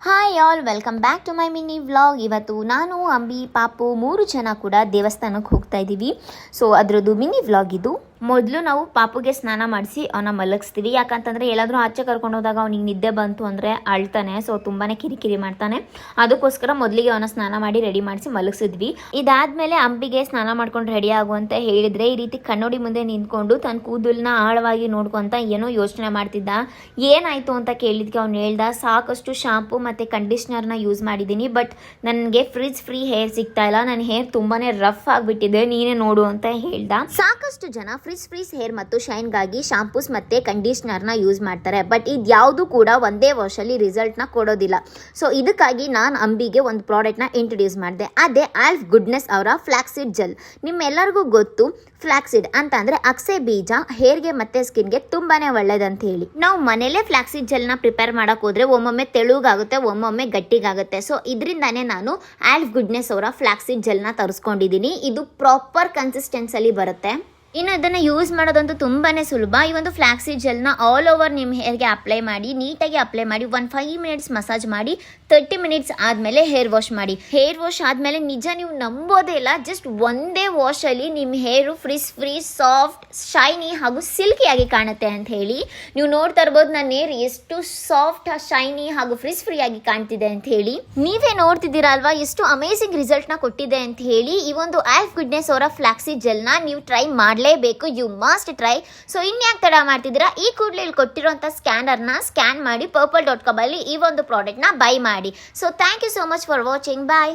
Hi all, welcome back to my mini vlog. ಇವತ್ತು ನಾನು ಅಂಬಿ ಪಾಪು 3 ಜನ ಕೂಡ ದೇವಸ್ಥಾನಕ್ಕೆ ಹೋಗ್ತಾ ಇದ್ದೀವಿ. ಸೊ ಅದರದ್ದು ಮಿನಿ ವ್ಲಾಗ್ ಇದು. ಮೊದಲು ನಾವು ಪಾಪುಗೆ ಸ್ನಾನ ಮಾಡಿಸಿ ಅವನ ಮಲಗಿಸ್ತೀವಿ. ಯಾಕಂತಂದರೆ ಎಲ್ಲಾದರೂ ಆಚೆ ಕರ್ಕೊಂಡು ಹೋದಾಗ ಅವ್ನಿಗೆ ನಿದ್ದೆ ಬಂತು ಅಂದರೆ ಅಳ್ತಾನೆ. ಸೊ ತುಂಬಾ ಕಿರಿಕಿರಿ ಮಾಡ್ತಾನೆ. ಅದಕ್ಕೋಸ್ಕರ ಮೊದಲಿಗೆ ಅವನ ಸ್ನಾನ ಮಾಡಿ ರೆಡಿ ಮಾಡಿಸಿ ಮಲಗಿಸಿದ್ವಿ. ಇದಾದಮೇಲೆ ಅಂಬಿಗೆ ಸ್ನಾನ ಮಾಡ್ಕೊಂಡು ರೆಡಿ ಆಗುವಂತ ಹೇಳಿದರೆ ಈ ರೀತಿ ಕಣ್ಣೋಡಿ ಮುಂದೆ ನಿಂತ್ಕೊಂಡು ತನ್ನ ಕೂದಲನ್ನ ಆಳವಾಗಿ ನೋಡ್ಕೊಂತ ಏನೋ ಯೋಚನೆ ಮಾಡ್ತಿದ್ದ. ಏನಾಯಿತು ಅಂತ ಕೇಳಿದ್ಕೆ ಅವ್ನು ಹೇಳ್ದ, ಸಾಕಷ್ಟು ಶಾಂಪು ಮತ್ತು ಕಂಡೀಷ್ನರ್ನ ಯೂಸ್ ಮಾಡಿದ್ದೀನಿ, ಬಟ್ ನನಗೆ ಫ್ರಿಜ್ ಫ್ರೀ ಹೇರ್ ಸಿಗ್ತಾ ಇಲ್ಲ, ನನ್ನ ಹೇರ್ ತುಂಬಾ ರಫ್ ಆಗಿಬಿಟ್ಟಿದೆ, ನೀನೇ ನೋಡು ಅಂತ ಹೇಳ್ದ. ಸಾಕಷ್ಟು ಜನ ಫ್ರಿಜ್ ಫ್ರೀಸ್ ಹೇರ್ ಮತ್ತು ಶೈನ್ಗಾಗಿ ಶಾಂಪೂಸ್ ಮತ್ತು ಕಂಡೀಷ್ನರ್ನ ಯೂಸ್ ಮಾಡ್ತಾರೆ, ಬಟ್ ಇದು ಯಾವುದು ಕೂಡ ಒಂದೇ ವಾಶಲ್ಲಿ ರಿಸಲ್ಟ್ನ ಕೊಡೋದಿಲ್ಲ. ಸೊ ಇದಕ್ಕಾಗಿ ನಾನು ಅಂಬಿಗೆ ಒಂದು ಪ್ರಾಡಕ್ಟ್ನ ಇಂಟ್ರೊಡ್ಯೂಸ್ ಮಾಡಿದೆ. ಅದೇ ಆಲ್ಫ್ ಗುಡ್ನೆಸ್ ಅವರ ಫ್ಲಾಕ್ಸೀಡ್ ಜೆಲ್. ನಿಮ್ಮೆಲ್ಲರಿಗೂ ಗೊತ್ತು, ಫ್ಲಾಕ್ಸೀಡ್ ಅಂತ ಅಂದರೆ ಅಕ್ಸೆ ಬೀಜ ಹೇರ್ಗೆ ಮತ್ತು ಸ್ಕಿನ್ಗೆ ತುಂಬಾ ಒಳ್ಳೇದಂತ ಹೇಳಿ. ನಾವು ಮನೇಲೇ ಫ್ಲಾಕ್ಸೀಡ್ ಜೆಲ್ನ ಪ್ರಿಪೇರ್ ಮಾಡೋಕೆ ಹೋದರೆ ಒಮ್ಮೊಮ್ಮೆ ತೆಳುಗಾಗುತ್ತೆ, ಒಮ್ಮೊಮ್ಮೆ ಗಟ್ಟಿಗಾಗುತ್ತೆ. ಸೊ ಇದರಿಂದಾನೇ ನಾನು ಆಲ್ಫ್ ಗುಡ್ನೆಸ್ ಅವರ ಫ್ಲಾಕ್ಸೀಡ್ ಜೆಲ್ನ ತರಿಸ್ಕೊಂಡಿದ್ದೀನಿ. ಇದು ಪ್ರಾಪರ್ ಕನ್ಸಿಸ್ಟೆನ್ಸಲ್ಲಿ ಬರುತ್ತೆ. ಇನ್ನು ಅದನ್ನು ಯೂಸ್ ಮಾಡೋದಂತೂ ತುಂಬಾ ಸುಲಭ. ಈ ಒಂದು ಫ್ಲಾಕ್ಸೀಡ್ ಜೆಲ್ನ ಆಲ್ ಓವರ್ ನಿಮ್ಮ ಹೇರ್ಗೆ ಅಪ್ಲೈ ಮಾಡಿ, ನೀಟಾಗಿ ಅಪ್ಲೈ ಮಾಡಿ, 5 ಮಿನಿಟ್ಸ್ ಮಸಾಜ್ ಮಾಡಿ, 30 ಮಿನಿಟ್ಸ್ ಆದಮೇಲೆ ಹೇರ್ ವಾಶ್ ಮಾಡಿ. ಹೇರ್ ವಾಶ್ ಆದಮೇಲೆ ನಿಜ ನೀವು ನಂಬೋದೇ ಇಲ್ಲ, ಜಸ್ಟ್ ಒಂದೇ ವಾಶಲ್ಲಿ ನಿಮ್ಮ ಹೇರು ಫ್ರಿಜ್ ಫ್ರೀ, ಸಾಫ್ಟ್, ಶೈನಿ ಹಾಗೂ ಸಿಲ್ಕಿಯಾಗಿ ಕಾಣುತ್ತೆ ಅಂತ ಹೇಳಿ. ನೀವು ನೋಡ್ತಾ ಇರ್ಬೋದು ನನ್ನ ಹೇರ್ ಎಷ್ಟು ಸಾಫ್ಟ್, ಶೈನಿ ಹಾಗೂ ಫ್ರಿಜ್ ಫ್ರೀ ಆಗಿ ಕಾಣ್ತಿದೆ ಅಂತ ಹೇಳಿ. ನೀವೇ ನೋಡ್ತಿದ್ದೀರಾ ಅಲ್ವಾ ಎಷ್ಟು ಅಮೇಸಿಂಗ್ ರಿಸಲ್ಟ್ನ ಕೊಟ್ಟಿದೆ ಅಂತ ಹೇಳಿ. ಈ ಒಂದು ಆಲ್ಫ್ ಗುಡ್ನೆಸ್ ಅವರ ಫ್ಲಾಕ್ಸೀಡ್ ಜೆಲ್ನ ನೀವು ಟ್ರೈ ಮಾಡಲೇಬೇಕು, ಯು ಮಸ್ಟ್ ಟ್ರೈ. ಸೊ ಇನ್ಯಾಕೆ ತಡ ಮಾಡ್ತಿದ್ದೀರಾ, ಈ ಕೂಡಲೇ ಇಲ್ಲಿ ಕೊಟ್ಟಿರೋಂಥ ಸ್ಕ್ಯಾನರ್ನ ಸ್ಕ್ಯಾನ್ ಮಾಡಿ purple.com ಅಲ್ಲಿ ಈ ಒಂದು ಪ್ರಾಡಕ್ಟ್ನ ಬೈ ಮಾಡಿ. So thank you so much for watching. Bye.